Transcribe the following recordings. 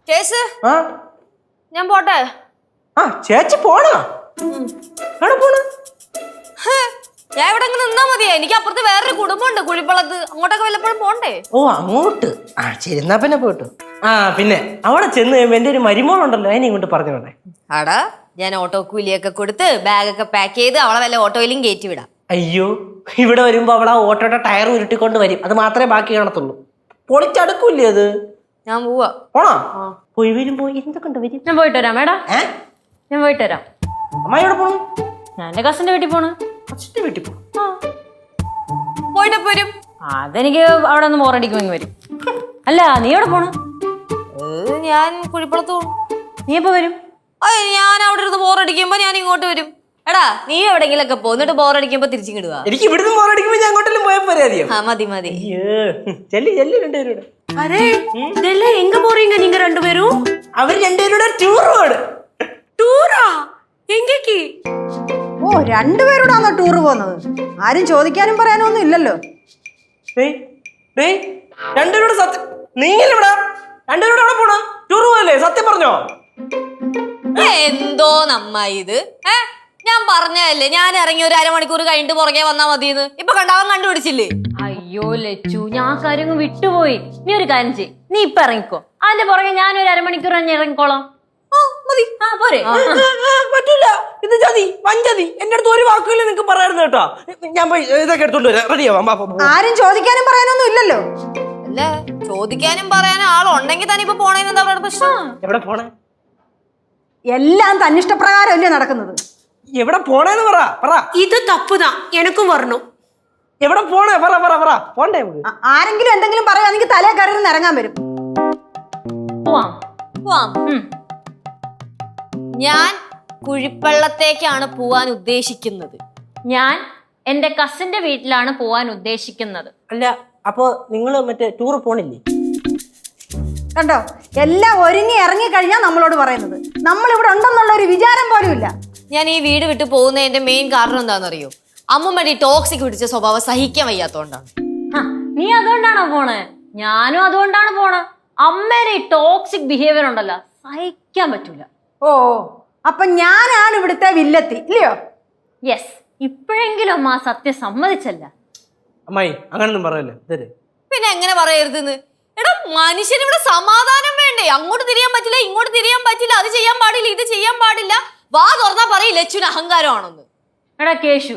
ചേച്ചി ഞാൻ പോട്ടെ. ചേച്ചി പോണോ? ഞാൻ ഇവിടെ നിന്നാ മതിയാ. എനിക്ക് അപ്പുറത്ത് വേറൊരു കുടുംബമുണ്ട് കുഴിപ്പള്ളത്ത്. അങ്ങോട്ടൊക്കെ വല്ലപ്പോഴും പോണ്ടേ? ഓ അങ്ങോട്ട്. ശരി എന്നാ പിന്നെ പോട്ടു. പിന്നെ അവിടെ ചെന്ന് കഴിയുമ്പോ എന്റെ ഒരു മരുമോളുണ്ടല്ലോ, അതിനെ ഇങ്ങോട്ട് പറഞ്ഞോട്ടെ. ആടാ ഞാൻ ഓട്ടോ കൂലിയൊക്കെ കൊടുത്ത് ബാഗൊക്കെ പാക്ക് ചെയ്ത് അവളെ വല്ല ഓട്ടോയിലും കയറ്റി വിടാം. അയ്യോ, ഇവിടെ വരുമ്പോ അവളെ ഓട്ടോയുടെ ടയർ ഉരുട്ടിക്കൊണ്ട് വരും. അത് മാത്രമേ ബാക്കി കാണത്തുള്ളൂ. പൊളിച്ചടുക്കൂല്ലേ അത്? ഞാൻ പോവാ. പോണോ? പോയി വരുമ്പോ എന്തൊക്കെ വരും. ഞാൻ പോയിട്ട് വരാം മേഡം. ഞാൻ പോയിട്ട് വരാം. അമ്മായി എവിടെ പോണു? ഞാൻ എന്റെ കസിന്റെ വീട്ടിൽ പോണു. കസിന്റെ വീട്ടിൽ പോണു? പോയിട്ട് വരും. അതെനിക്ക് അവിടെ ഒന്ന് ബോറടിക്കുമെങ്കിൽ വരും. അല്ല നീ എവിടെ പോണു? ഞാൻ കുഴിപ്പള്ളത്ത് പോണു. നീ എപ്പോ വരും? ഞാൻ അവിടെ ഇരുന്ന് ബോറടിക്കുമ്പോ ഞാൻ ഇങ്ങോട്ട് വരും. എടാ നീ എവിടെങ്കിലൊക്കെ പോന്നിട്ട് ബോറടിക്കുമ്പോ തിരിച്ചിടുക. എനിക്ക് ഇവിടുന്ന് ബോറടിക്കുമ്പോ ഞാൻ അങ്ങോട്ടെല്ലാം പോയാൽ പോരെ? മതി മതി. ചെല്ലി രണ്ടുപേരോട്. அரே இதெல்லாம் எங்க போறீங்க நீங்க ரெண்டு பேரும்? അവർ രണ്ടുപേരുടെ ടൂർ പോണ്. ടൂറാ? എങ്കേക്ക്? ഓ രണ്ടുപേരോടാണോ ടൂർ പോകുന്നത്? ആരും ചോദിക്കാനും പറയാനും ഒന്നും ഇല്ലല്ലോ. രണ്ടുപേരോട് സത്യം നീങ്ങില്ലടാ. രണ്ടുപേരോട് അവിടെ പോണ ടൂർ പോയല്ലേ? സത്യം പറഞ്ഞോ? എന്തോ നമ്മ ഇത് ഞാൻ പറഞ്ഞതല്ലേ, ഞാൻ ഇറങ്ങി ഒരു അരമണിക്കൂർ കഴിഞ്ഞിട്ട് പുറകെ വന്നാ മതിയെന്ന്. ഇപ്പൊ കണ്ടാവൻ കണ്ടുപിടിച്ചില്ലേ? അയ്യോ ലച്ചു, ഞാൻ കാര്യം വിട്ടുപോയി. നീ ഒരു കാര്യം ചെയ്യ്, നീ ഇപ്പൊ ഇറങ്ങിക്കോ. അതിന്റെ പുറകെ ഞാൻ ഒരു അരമണിക്കൂർ തന്നെ ഇറങ്ങിക്കോളാം. പോരെ? പറ്റൂല, ഇത് ചതി വഞ്ചതി. എന്റെ അടുത്ത് ഒരു വാക്കുകൾ നിനക്ക് പറയായിരുന്നു കേട്ടോ. ഞാൻ പോയി ഇതൊക്കെ എടുത്തോണ്ട് വരാം. റെഡിയാവാം. ആരും ചോദിക്കാനും പറയാനൊന്നും ഇല്ലല്ലോ. അല്ല ചോദിക്കാനും പറയാനും ആളുണ്ടെങ്കിൽ തന്നെ ഇപ്പൊ പോണേന്ന് എന്താ പ്രശ്നം? എവിടെ പോണേ? എല്ലാം തന്നിഷ്ടപ്രകാരം അല്ലേ നടക്കുന്നത്. എവിടെ പോണേന്ന് പറ. ഇത് തപ്പുതാ, എനക്കും വരണം. എവിടെ പോണേ? പറ. പോണ്ടേ? ആരെങ്കിലും എന്തെങ്കിലും പറയുകയാണെങ്കിൽ തലേ കയറി ഇറങ്ങാൻ വരും. പോവാം. ഞാൻ കുഴിപ്പള്ളത്തേക്കാണ് പോവാൻ ഉദ്ദേശിക്കുന്നത്. ഞാൻ എന്റെ കസിന്റെ വീട്ടിലാണ് പോവാൻ ഉദ്ദേശിക്കുന്നത്. അല്ല അപ്പൊ നിങ്ങള് മറ്റേ ടൂർ പോണില്ലേ? കണ്ടോ, എല്ലാം ഒരുങ്ങി ഇറങ്ങിക്കഴിഞ്ഞാൽ നമ്മളോട് പറയുന്നത്. നമ്മൾ ഇവിടെ ഉണ്ടെന്നുള്ള ഒരു വിചാരം പോലും ഇല്ല. ഞാൻ ഈ വീട് വിട്ടു പോകുന്നതിന്റെ മെയിൻ കാരണം എന്താണെന്നറിയോ? അമ്മുമ്മയുടെ ടോക്സിക് പിടിച്ച സ്വഭാവം സഹിക്കാൻ വയ്യാത്തോണ്ടാണ്. നീ അതുകൊണ്ടാണോ പോണേ? ഞാനും അതുകൊണ്ടാണ് പോണേ. അമ്മേരെ ഈ ടോക്സിക് ബിഹേവിയർ ഉണ്ടല്ലോ, സഹിക്കാൻ പറ്റൂല. ഓ അപ്പൊ ഞാനാണ് ഇവിടുത്തെ വില്ലത്തി ഇല്ലയോ? യെസ്, ഇപ്പോഴെങ്കിലും അമ്മ ആ സത്യം സമ്മതിച്ചല്ല. അമ്മായി അങ്ങനൊന്നും പറയല്ലേ. പിന്നെ എങ്ങനെ പറയരുതെന്ന്? എടാ മനുഷ്യന് ഇവിടെ സമാധാനം വേണ്ടേ? അങ്ങോട്ട് തിരിയാൻ പറ്റില്ല, ഇങ്ങോട്ട് തിരിയാൻ പറ്റില്ല, അത് ചെയ്യാൻ പാടില്ല, ഇത് ചെയ്യാൻ പാടില്ല. വാ തുറന്നാ പറയും ലച്ചുന് അഹങ്കാരമാണെന്ന്. എടാ കേശു,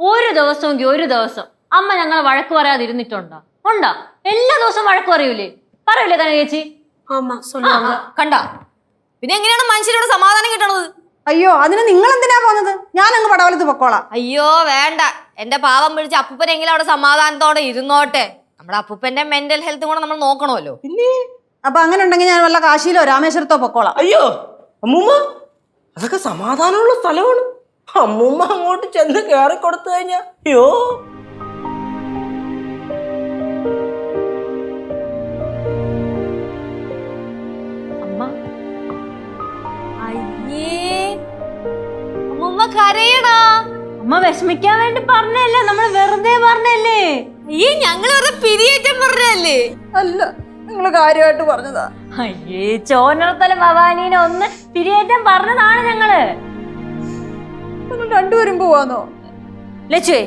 ഒരു ദിവസമെങ്കിൽ ഒരു ദിവസം അമ്മ ഞങ്ങളെ വഴക്ക് പറയാതിരുന്നിട്ടുണ്ടോ? ഉണ്ടാ? എല്ലാ ദിവസവും വഴക്ക് പറയൂലേ? പറയൂലേ കന ചേച്ചി? ஆமா சொல்லுவாங்க. കണ്ട പിന്നെ എങ്ങനെയാണ് മനുഷ്യരോട് സമാധാനം കിട്ടണത്? അയ്യോ അതിന് നിങ്ങൾ എന്തിനാ പോകുന്നത്? ഞാൻ അങ്ങ് പടവലത്ത് പൊക്കോളാം. അയ്യോ വേണ്ട, എന്റെ പാവം പിടിച്ച് അപ്പൂപ്പനെങ്കിലും അവിടെ സമാധാനത്തോടെ ഇരുന്നോട്ടെ. നമ്മുടെ അപ്പൂപ്പന്റെ മെന്റൽ ഹെൽത്ത് കൂടെ നമ്മൾ നോക്കണമല്ലോ. അപ്പൊ അങ്ങനെ ഉണ്ടെങ്കിൽ ഞാൻ വല്ല കാശിയിലോ രാമേശ്വരത്തോ പൊക്കോളാം. അയ്യോ അമ്മൂമ്മ, അതൊക്കെ സമാധാനമുള്ള സ്ഥലമാണ്. അമ്മൂമ്മ അങ്ങോട്ട് ചെന്ന് കേറി കൊടുത്തു കഴിഞ്ഞാ അയ്യോ. അമ്മൂമ്മ കരയടാ. അമ്മ വിഷമിക്കാൻ വേണ്ടി പറഞ്ഞല്ലേ, നമ്മൾ വെറുതെ പറഞ്ഞല്ലേ. ഈ ഞങ്ങൾ വെറുതെ പിരിയേറ്റം പറഞ്ഞല്ലേ? അല്ല, നിങ്ങൾ കാര്യമായിട്ട് പറഞ്ഞതാ. അയ്യേ ചോനർത്തല ഭവാനീനെ ഒന്ന് പിരിയേറ്റം പറഞ്ഞതാണ് ഞങ്ങള്. രണ്ടുപേരും പോവാന്നോ? ലച്ചുവേ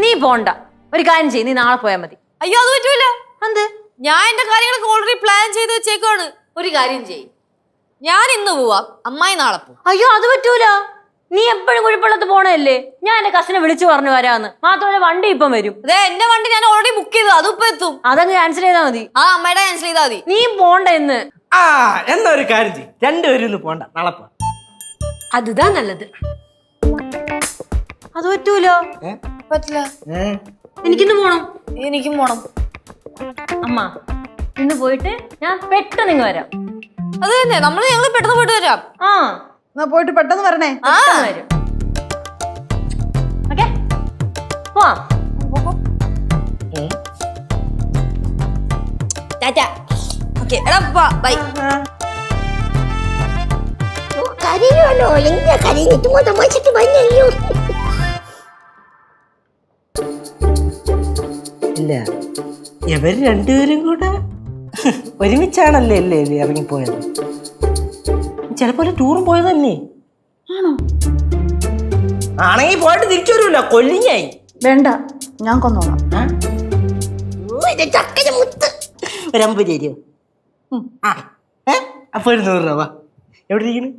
നീ പോണ്ട, ഒരു കാര്യം ചെയ്യ്, നീ നാളെ പോയാൽ മതി. അയ്യോ അത് പറ്റൂല. എന്ത്? ഞാൻ എന്റെ കാര്യങ്ങളൊക്കെ ഓൾറെഡി പ്ലാൻ ചെയ്ത് വെച്ചേക്കാണ്. ഒരു കാര്യം ചെയ്യ്, ഞാൻ ഇന്ന് പോവാം, അമ്മായി നാളെ പോവാം. അയ്യോ അത് പറ്റൂല, നീ എപ്പോഴും കുഴിപ്പള്ളത്ത് പോണല്ലേ. ഞാൻ എന്റെ കസിനെ വിളിച്ചു പറഞ്ഞു വരാന്ന്. മാത്രമല്ല വണ്ടി ഇപ്പം വരും. അതെ എന്റെ വണ്ടി ഞാൻ ഓൾറെഡി ബുക്ക് ചെയ്തു, അതിപ്പോ എത്തും. അതങ്ങ് ക്യാൻസൽ ചെയ്താൽ മതി. അമ്മയുടെ ക്യാൻസൽ ചെയ്താൽ മതി. നീ പോണ്ട ഇന്ന്. എന്നാ ഒരു കാര്യം ചെയ്യ്, രണ്ടുപേരും ഇന്ന് പോണ്ട, നാളെ പോ. அதுதான் நல்லது. അത് പറ്റൂലോ. പറ്റില്ല, എനിക്കിന്ന് പോണം. എനിക്കും പോണം. അമ്മ ഇന്ന് പോയിട്ട് ഞാൻ പെട്ടെന്ന് ഇങ്ങ് വരാം. അത് തന്നെ, ഞങ്ങൾ പെട്ടെന്ന് പോയിട്ട് വരാം. എന്നാ പോയിട്ട് പെട്ടെന്ന് വരണേ. വരും. ഓക്കേ പോവാം. ടാറ്റാ. ഓക്കേ എടാ ബൈ. കരയുമല്ലോ, എങ്ങനെ കരഞ്ഞിട്ട് തമാശക്ക് വന്നല്ലോ. ഇല്ല ഇവര് രണ്ടുപേരും കൂടെ ഒരുമിച്ചാണല്ലേ അല്ലേ ഇറങ്ങിപ്പോയത്? ചിലപ്പോ ടൂറും പോയതല്ലേ? ആണോ? ആണെങ്കിൽ പോയിട്ട് തിരിച്ചു വരുമല്ലോ, കൊല്ലിങ്ങായി. വേണ്ട, ഞാൻ കൊന്നോളാം. ചക്കര മുത്ത് ഒരു 50 രൂപ. അപ്പൊ ഒരു 100 രൂപ. എവിടെ ഇരിക്കുന്നു?